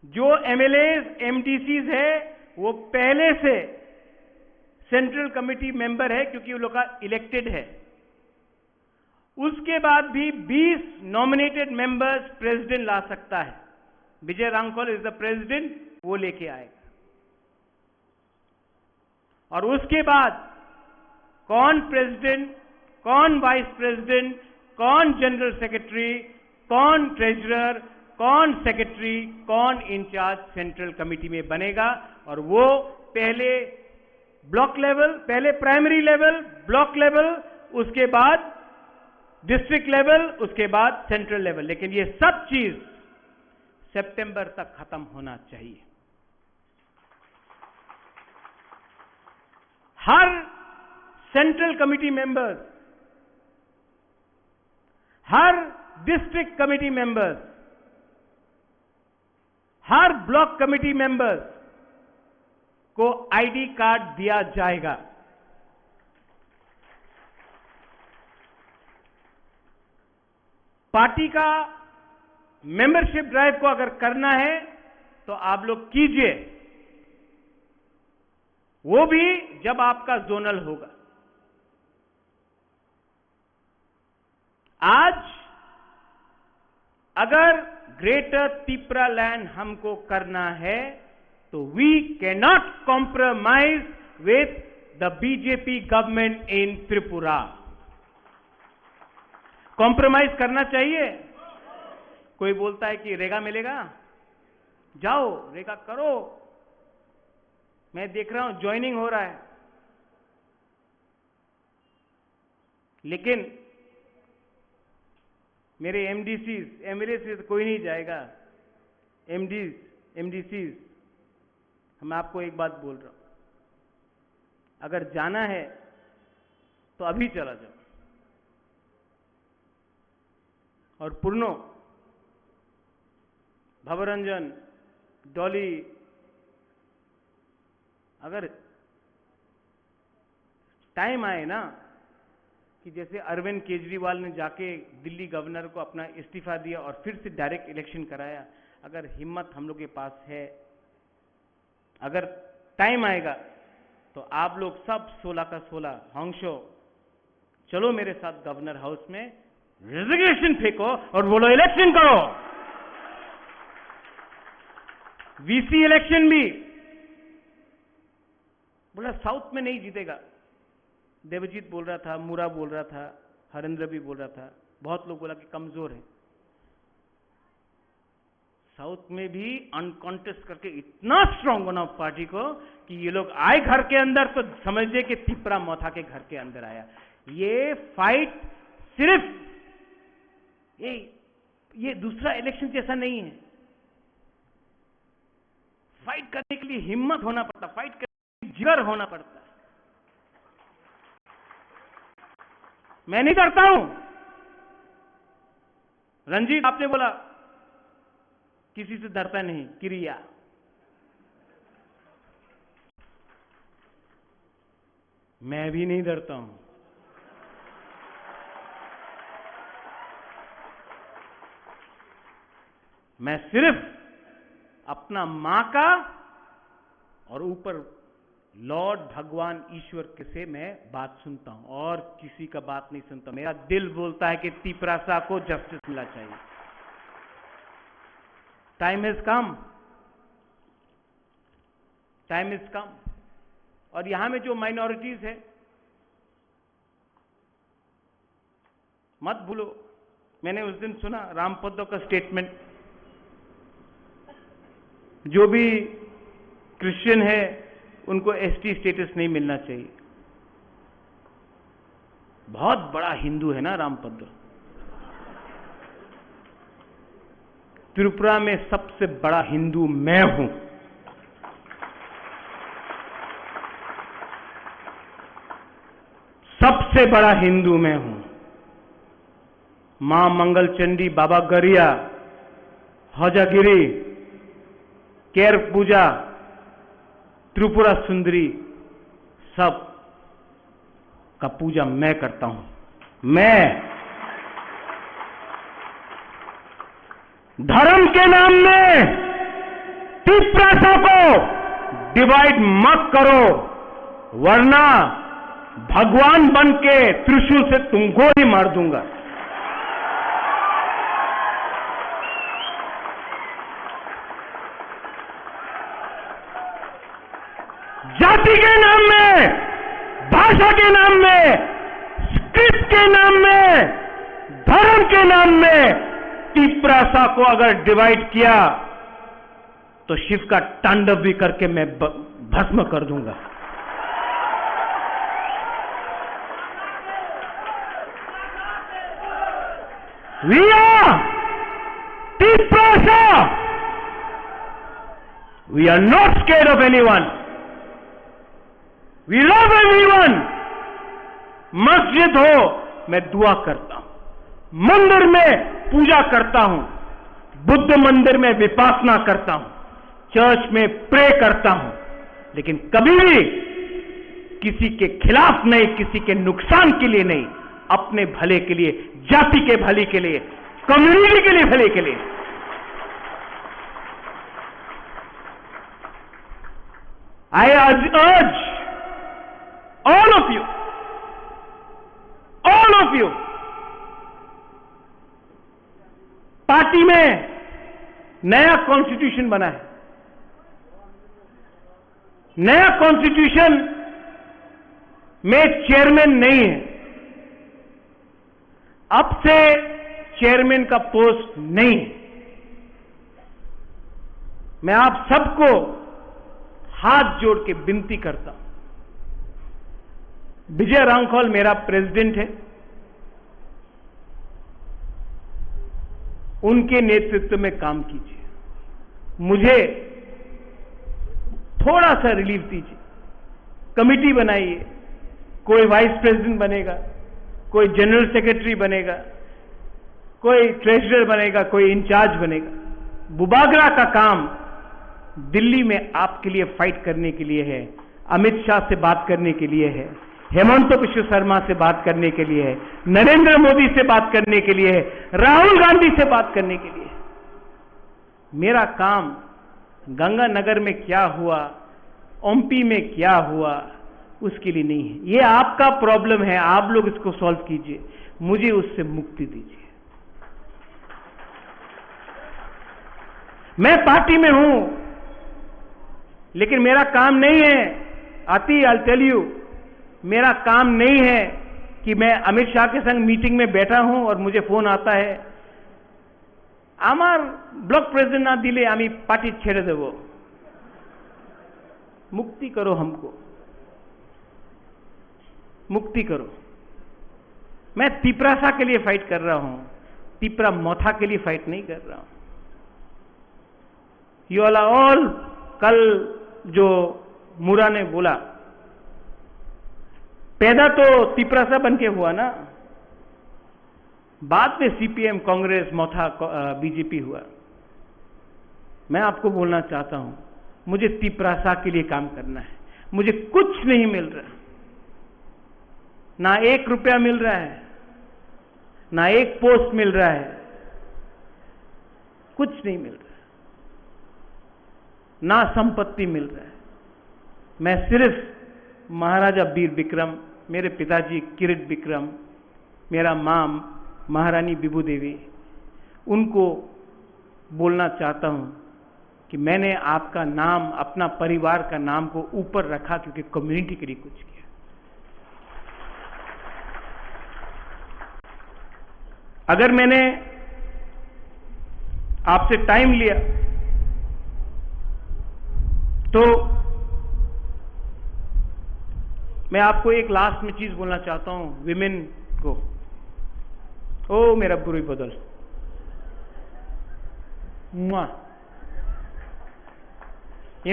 जो एमएलएज एमडीसीज है वो पहले से सेंट्रल कमेटी मेंबर है, क्योंकि वो लोग का इलेक्टेड है। उसके बाद भी 20 नॉमिनेटेड मेंबर्स प्रेसिडेंट ला सकता है। विजय रांगकोल इज द प्रेसिडेंट, वो लेके आएगा। और उसके बाद कौन प्रेसिडेंट, कौन वाइस प्रेसिडेंट, कौन जनरल सेक्रेटरी, कौन ट्रेजरर, कौन सेक्रेटरी, कौन इंचार्ज सेंट्रल कमेटी में बनेगा। और वो पहले ब्लॉक लेवल, पहले प्राइमरी लेवल, ब्लॉक लेवल, उसके बाद डिस्ट्रिक्ट लेवल, उसके बाद सेंट्रल लेवल। लेकिन ये सब चीज सितंबर तक खत्म होना चाहिए। हर सेंट्रल कमेटी मेंबर्स, हर डिस्ट्रिक्ट कमेटी मेंबर्स हर ब्लॉक कमेटी मेंबर्स को आईडी कार्ड दिया जाएगा। पार्टी का मेंबरशिप ड्राइव को अगर करना है तो आप लोग कीजिए, वो भी जब आपका जोनल होगा। आज अगर ग्रेटर तिपरालैंड हमको करना है तो we can not compromise with the BJP government in Tripura. Compromise करना चाहिए? कोई बोलता है कि रेगा मिलेगा, जाओ रेगा करो। मैं देख रहा हूं ज्वाइनिंग हो रहा है, लेकिन मेरे एमडीसीज, एमएलए से कोई नहीं जाएगा। एमडीसीज, मैं आपको एक बात बोल रहा हूं, अगर जाना है तो अभी चला जाओ। और पूर्णो, भवरंजन, डॉली, अगर टाइम आए ना कि जैसे अरविंद केजरीवाल ने जाके दिल्ली गवर्नर को अपना इस्तीफा दिया और फिर से डायरेक्ट इलेक्शन कराया, अगर हिम्मत हम लोग के पास है, अगर टाइम आएगा तो आप लोग सब 16 का 16 हॉन्गशो चलो मेरे साथ गवर्नर हाउस में, रेजिग्नेशन फेंको और बोलो इलेक्शन करो। वीसी इलेक्शन भी बोला साउथ में नहीं जीतेगा। देवजीत बोल रहा था, मुरा बोल रहा था, हरेंद्र भी बोल रहा था, बहुत लोग बोला कि कमजोर है। साउथ में भी अनकॉन्टेस्ट करके इतना स्ट्रांग बना पार्टी को कि ये लोग आए घर के अंदर तो समझिए कि तिपरा मौथा के घर के अंदर आया। ये फाइट सिर्फ ये दूसरा इलेक्शन जैसा नहीं है। फाइट करने के लिए हिम्मत होना पड़ता, फाइट करने के लिए जिगर होना पड़ता है। मैं नहीं डरता हूं। रंजीत, आपने बोला किसी से डरता नहीं, क्रिया। मैं भी नहीं डरता हूं। मैं सिर्फ अपना मां का और ऊपर लॉर्ड भगवान ईश्वर के से मैं बात सुनता हूं और किसी का बात नहीं सुनता। मेरा दिल बोलता है कि तिपरासा को जस्टिस मिलना चाहिए। Time has come, time is come. और यहां में जो माइनॉरिटीज है, मत भूलो, मैंने उस दिन सुना रामपदो का स्टेटमेंट, जो भी क्रिश्चियन है उनको एसटी स्टेटस नहीं मिलना चाहिए। बहुत बड़ा हिंदू है ना रामपदो। त्रिपुरा में सबसे बड़ा हिंदू मैं हूं। सबसे बड़ा हिंदू मैं हूं। मां मंगलचंडी, बाबा गरिया, हौजागिरी, केर पूजा, त्रिपुरा सुंदरी, सब का पूजा मैं करता हूं। मैं धर्म के नाम में तिपरासा को डिवाइड मत करो, वरना भगवान बन के त्रिशूल से तुमको ही मार दूंगा। जाति के नाम में, भाषा के नाम में, स्क्रिप्ट के नाम में, धर्म के नाम में तिपरासा को अगर डिवाइड किया तो शिव का तांडव भी करके मैं भस्म कर दूंगा। We are Tiprasa. We are not scared of anyone. We love everyone. मस्जिद हो, मैं दुआ करता हूं, मंदिर में पूजा करता हूं, बुद्ध मंदिर में विपासना करता हूं, चर्च में प्रे करता हूं, लेकिन कभी भी किसी के खिलाफ नहीं, किसी के नुकसान के लिए नहीं, अपने भले के लिए, जाति के भले के लिए, कम्युनिटी के लिए, भले के लिए। I urge all of you, party में नया कॉन्स्टिट्यूशन बना है। नया कॉन्स्टिट्यूशन में चेयरमैन नहीं है। अब से चेयरमैन का पोस्ट नहीं है। मैं आप सबको हाथ जोड़ के विनती करता हूं, विजय रांखौल मेरा प्रेसिडेंट है, उनके नेतृत्व में काम कीजिए, मुझे थोड़ा सा रिलीफ दीजिए, कमिटी बनाइए, कोई वाइस प्रेसिडेंट बनेगा, कोई जनरल सेक्रेटरी बनेगा, कोई ट्रेजरर बनेगा, कोई इंचार्ज बनेगा। बुबागरा का काम दिल्ली में आपके लिए फाइट करने के लिए है, अमित शाह से बात करने के लिए है, हेमंत बिश्व शर्मा से बात करने के लिए है, नरेंद्र मोदी से बात करने के लिए है, राहुल गांधी से बात करने के लिए है। मेरा काम गंगानगर में क्या हुआ, ओमपी में क्या हुआ, उसके लिए नहीं है। ये आपका प्रॉब्लम है, आप लोग इसको सॉल्व कीजिए, मुझे उससे मुक्ति दीजिए। मैं पार्टी में हूं, लेकिन मेरा काम नहीं है, अति आई टेल यू, मेरा काम नहीं है कि मैं अमित शाह के संग मीटिंग में बैठा हूं और मुझे फोन आता है, आमार ब्लॉक प्रेसिडेंट ना दिले आमी पार्टी छेड़े देबो। मुक्ति करो, हमको मुक्ति करो। मैं तिपरासा के लिए फाइट कर रहा हूं, तिपरा मोथा के लिए फाइट नहीं कर रहा हूं। यू ऑल, कल जो मुरा ने बोला, पैदा तो तिपरासा बन के हुआ ना, बाद में सीपीएम, कांग्रेस, मोथा, बीजेपी हुआ। मैं आपको बोलना चाहता हूं, मुझे तिपरासा के लिए काम करना है। मुझे कुछ नहीं मिल रहा, ना 1 रुपया मिल रहा है, ना 1 पोस्ट मिल रहा है, कुछ नहीं मिल रहा, ना संपत्ति मिल रहा है। मैं सिर्फ महाराजा वीर विक्रम, मेरे पिताजी किरीट विक्रम, मेरा मां महारानी विभू देवी, उनको बोलना चाहता हूं कि मैंने आपका नाम, अपना परिवार का नाम को ऊपर रखा क्योंकि कम्युनिटी के लिए कुछ किया। अगर मैंने आपसे टाइम लिया तो मैं आपको एक लास्ट में चीज बोलना चाहता हूं विमेन को। ओ मेरा बुरी बदल,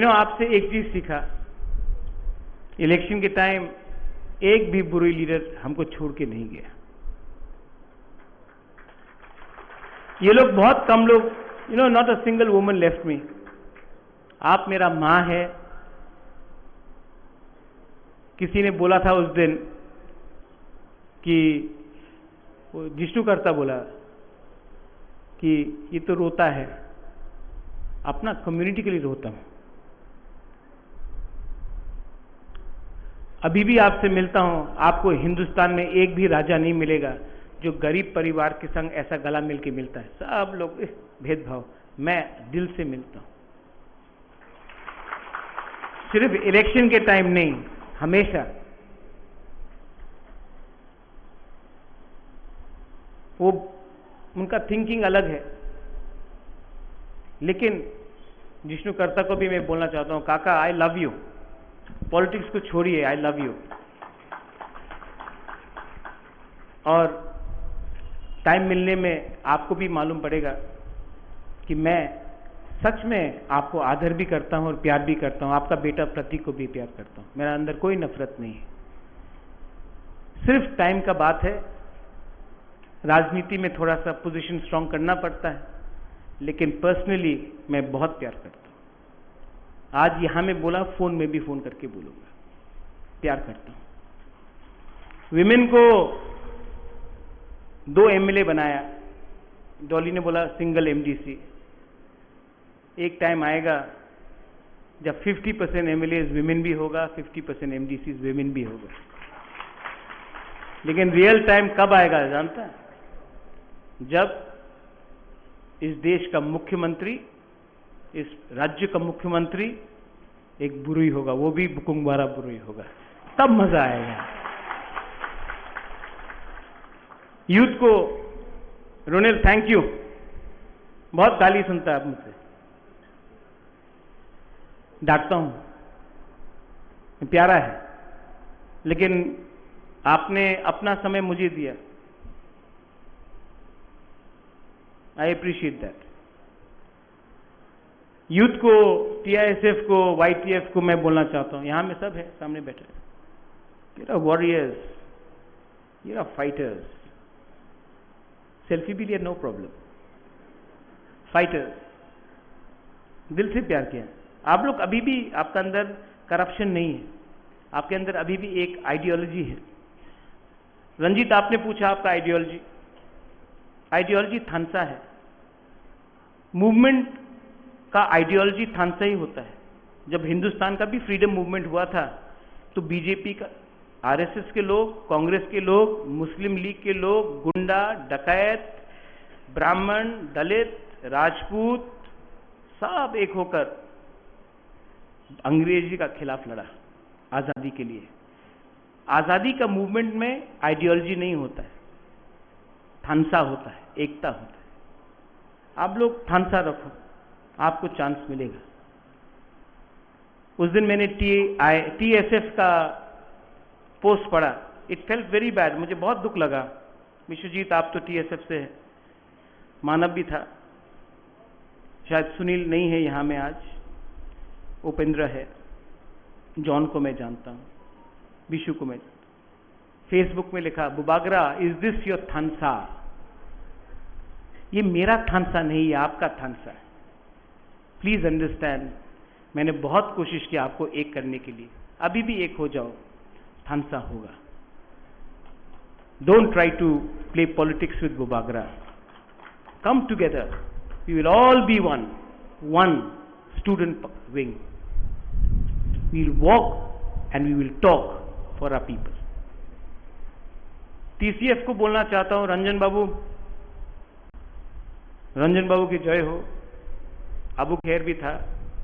आपसे एक चीज सीखा, इलेक्शन के टाइम एक भी बुरी लीडर हमको छोड़ के नहीं गया। ये लोग बहुत कम लोग, not a single woman left me. आप मेरा मां है। किसी ने बोला था उस दिन कि जिष्णु करता बोला कि ये तो रोता है, अपना कम्युनिटी के लिए रोता हूं। अभी भी आपसे मिलता हूं, आपको हिंदुस्तान में एक भी राजा नहीं मिलेगा जो गरीब परिवार के संग ऐसा गला मिल के मिलता है। सब लोग भेदभाव, मैं दिल से मिलता हूं, सिर्फ इलेक्शन के टाइम नहीं, हमेशा। वो उनका थिंकिंग अलग है, लेकिन जिष्णु कर्ता को भी मैं बोलना चाहता हूं, काका आई लव यू, पॉलिटिक्स को छोड़िए, आई लव यू। और टाइम मिलने में आपको भी मालूम पड़ेगा कि मैं सच में आपको आदर भी करता हूं और प्यार भी करता हूं। आपका बेटा प्रतीक को भी प्यार करता हूं, मेरा अंदर कोई नफरत नहीं है। सिर्फ टाइम का बात है, राजनीति में थोड़ा सा पोजीशन स्ट्रांग करना पड़ता है, लेकिन पर्सनली मैं बहुत प्यार करता हूं। आज यहां में बोला, फोन में भी फोन करके बोलूंगा, प्यार करता हूं। विमेन को 2 एमएलए बनाया, डॉली ने बोला सिंगल एमडीसी। एक टाइम आएगा जब 50% एमएलए विमेन भी होगा, 50% एमडीसी विमेन भी होगा। लेकिन रियल टाइम कब आएगा जानता है? जब इस देश का मुख्यमंत्री, इस राज्य का मुख्यमंत्री एक बुरुई होगा, वो भी बुकुंगवारा बुरुई होगा, तब मजा आएगा। यूथ को, रोनेल थैंक यू, बहुत गाली सुनता है आप मुझसे, डांटता हूं, प्यारा है, लेकिन आपने अपना समय मुझे दिया, आई अप्रिशिएट दैट। यूथ को, टीआईएसएफ को, वाईटीएफ को मैं बोलना चाहता हूं, यहां में सब है, सामने बैठे, you are warriors, you are fighters, selfie भी लिया, नो प्रॉब्लम, फाइटर्स, दिल से प्यार किया। आप लोग अभी भी, आपका अंदर करप्शन नहीं है, आपके अंदर अभी भी एक आइडियोलॉजी है। रंजीत, आपने पूछा आपका आइडियोलॉजी, आइडियोलॉजी थानसा है। मूवमेंट का आइडियोलॉजी थानसा ही होता है। जब हिंदुस्तान का भी फ्रीडम मूवमेंट हुआ था तो बीजेपी का, आरएसएस के लोग, कांग्रेस के लोग, मुस्लिम लीग के लोग, गुंडा, डकैत, ब्राह्मण, दलित, राजपूत, सब एक होकर अंग्रेजी का खिलाफ लड़ा आजादी के लिए। आजादी का मूवमेंट में आइडियोलॉजी नहीं होता है, थानसा होता है, एकता होता है। आप लोग थानसा रखो, आपको चांस मिलेगा। उस दिन मैंने टीएसएफ का पोस्ट पढ़ा, इट फेल्ट वेरी बैड, मुझे बहुत दुख लगा। विश्वजीत, आप तो टीएसएफ से है, मानव भी था, शायद सुनील नहीं है यहां में आज, उपेंद्र है, जॉन को मैं जानता हूं, विशु को मैं, फेसबुक में लिखा, बुबागरा इज दिस योर थानसा? ये मेरा थानसा नहीं है, आपका थानसा है। प्लीज अंडरस्टैंड, मैंने बहुत कोशिश की आपको एक करने के लिए, अभी भी एक हो जाओ, थानसा होगा। Don't try to play politics with Bubagra, come together, we will all be one student wing, we will walk and we will talk for our people. TCF को बोलना चाहता हूं, रंजन बाबू की जय हो। अबू खैर भी था,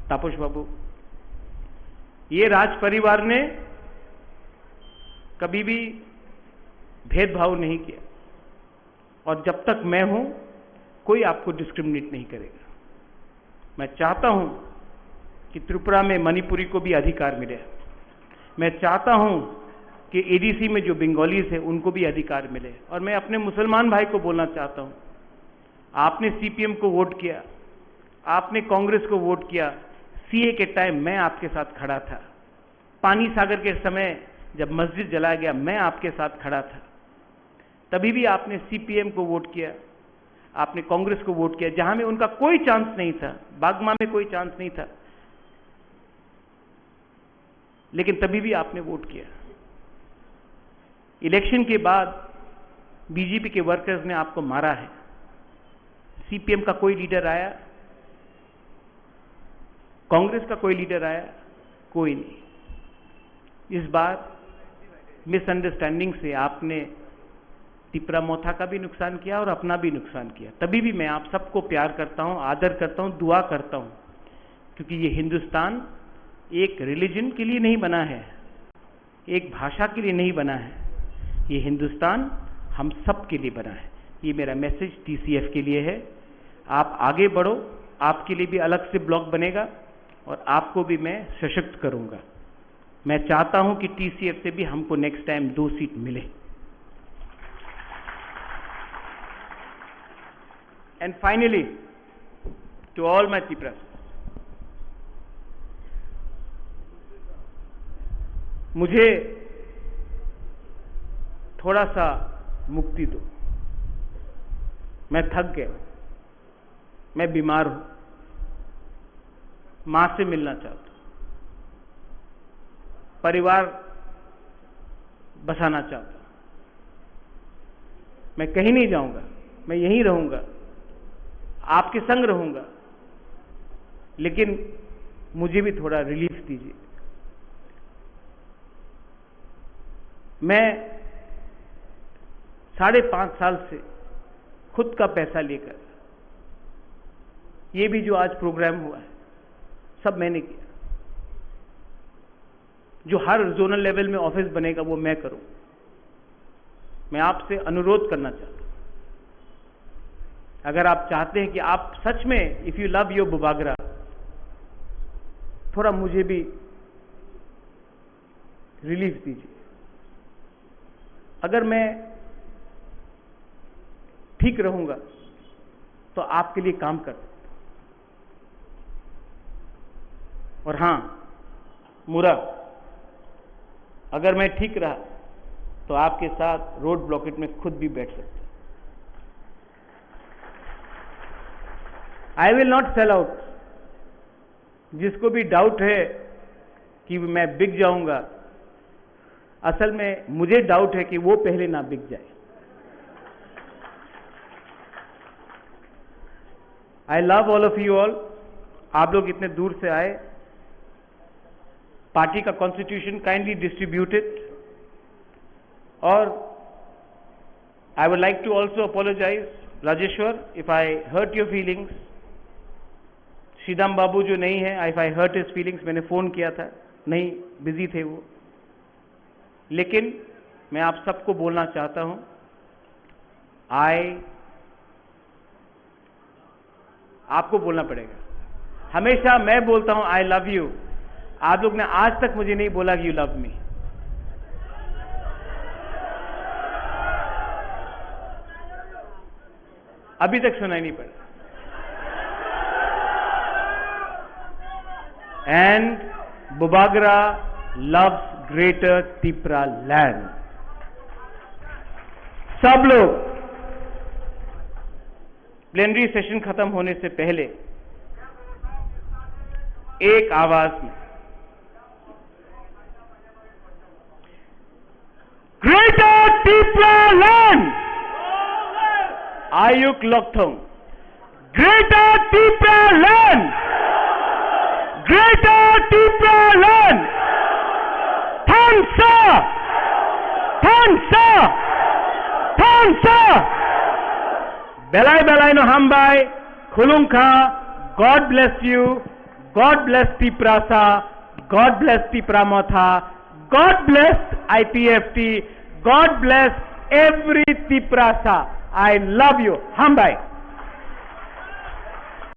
तापस बाबू। ये राज परिवार ने कभी भी भेदभाव नहीं किया, और जब तक मैं हूं कोई आपको डिस्क्रिमिनेट नहीं करेगा। मैं चाहता हूं कि त्रिपुरा में मणिपुरी को भी अधिकार मिले। मैं चाहता हूं कि एडीसी में जो बंगालीज है उनको भी अधिकार मिले। और मैं अपने मुसलमान भाई को बोलना चाहता हूं, आपने सीपीएम को वोट किया, आपने कांग्रेस को वोट किया, सीए के टाइम मैं आपके साथ खड़ा था, पानी सागर के समय जब मस्जिद जलाया गया मैं आपके साथ खड़ा था, तभी भी आपने सीपीएम को वोट किया, आपने कांग्रेस को वोट किया, जहां में उनका कोई चांस नहीं था, बागमा में कोई चांस नहीं था, लेकिन तभी भी आपने वोट किया। इलेक्शन के बाद बीजेपी के वर्कर्स ने आपको मारा है, सीपीएम का कोई लीडर आया, कांग्रेस का कोई लीडर आया, कोई नहीं। इस बार मिसअंडरस्टैंडिंग से आपने तिपरा मोथा का भी नुकसान किया और अपना भी नुकसान किया। तभी भी मैं आप सबको प्यार करता हूं, आदर करता हूं, दुआ करता हूं, क्योंकि ये हिंदुस्तान एक रिलीजन के लिए नहीं बना है, एक भाषा के लिए नहीं बना है, ये हिंदुस्तान हम सब के लिए बना है। ये मेरा मैसेज टीसीएफ के लिए है। आप आगे बढ़ो, आपके लिए भी अलग से ब्लॉक बनेगा और आपको भी मैं सशक्त करूंगा। मैं चाहता हूं कि टीसीएफ से भी हमको नेक्स्ट टाइम 2 सीट मिले। And finally to all my Tipras, मुझे थोड़ा सा मुक्ति दो, मैं थक गया, मैं बीमार हूं, मां से मिलना चाहता हूं, परिवार बसाना चाहता हूं। मैं कहीं नहीं जाऊंगा, मैं यहीं रहूंगा, आपके संग रहूंगा, लेकिन मुझे भी थोड़ा रिलीफ दीजिए। मैं 5.5 साल से खुद का पैसा लेकर, ये भी जो आज प्रोग्राम हुआ है सब मैंने किया। जो हर जोनल लेवल में ऑफिस बनेगा वो मैं करूं। मैं आपसे अनुरोध करना चाहता हूं, अगर आप चाहते हैं कि आप सच में if you love your Bubagra, थोड़ा मुझे भी रिलीफ दीजिए। अगर मैं ठीक रहूंगा तो आपके लिए काम कर सकता हूं। और हां मुरा, अगर मैं ठीक रहा तो आपके साथ रोड ब्लॉकेट में खुद भी बैठ सकता हूं। I will not sell out. जिसको भी डाउट है कि मैं बिक जाऊंगा, असल में मुझे डाउट है कि वो पहले ना बिक जाए। I love all of you all. आप लोग इतने दूर से आए। पार्टी का कॉन्स्टिट्यूशन काइंडली डिस्ट्रीब्यूटेड। और I would like to also apologise Rajeshwar if I hurt your feelings. Shridam babu जो नहीं है, if I hurt his feelings, मैंने फोन किया था, नहीं बिजी थे वो। लेकिन मैं आप सबको बोलना चाहता हूं, आपको बोलना पड़ेगा। हमेशा मैं बोलता हूं आई लव यू। आप लोग ने आज तक मुझे नहीं बोला कि यू लव मी। अभी तक सुनाई नहीं पड़ा। And Bubagra loves greater Tipra land. सब लोग प्लेनरी सेशन खत्म होने से पहले एक आवाज में ग्रेटर तिपरा लैंड आयुक लोकथोंग, greater Tipra land, greater Tipra land, थांसा, थांसा, थांसा, बेलाई बेलाई नो हमबाई, खुलुंखा, God bless you, God bless Tiprasa, God bless Tipra Motha, God bless IPFT, God bless every Tiprasa. I love you. Hambai.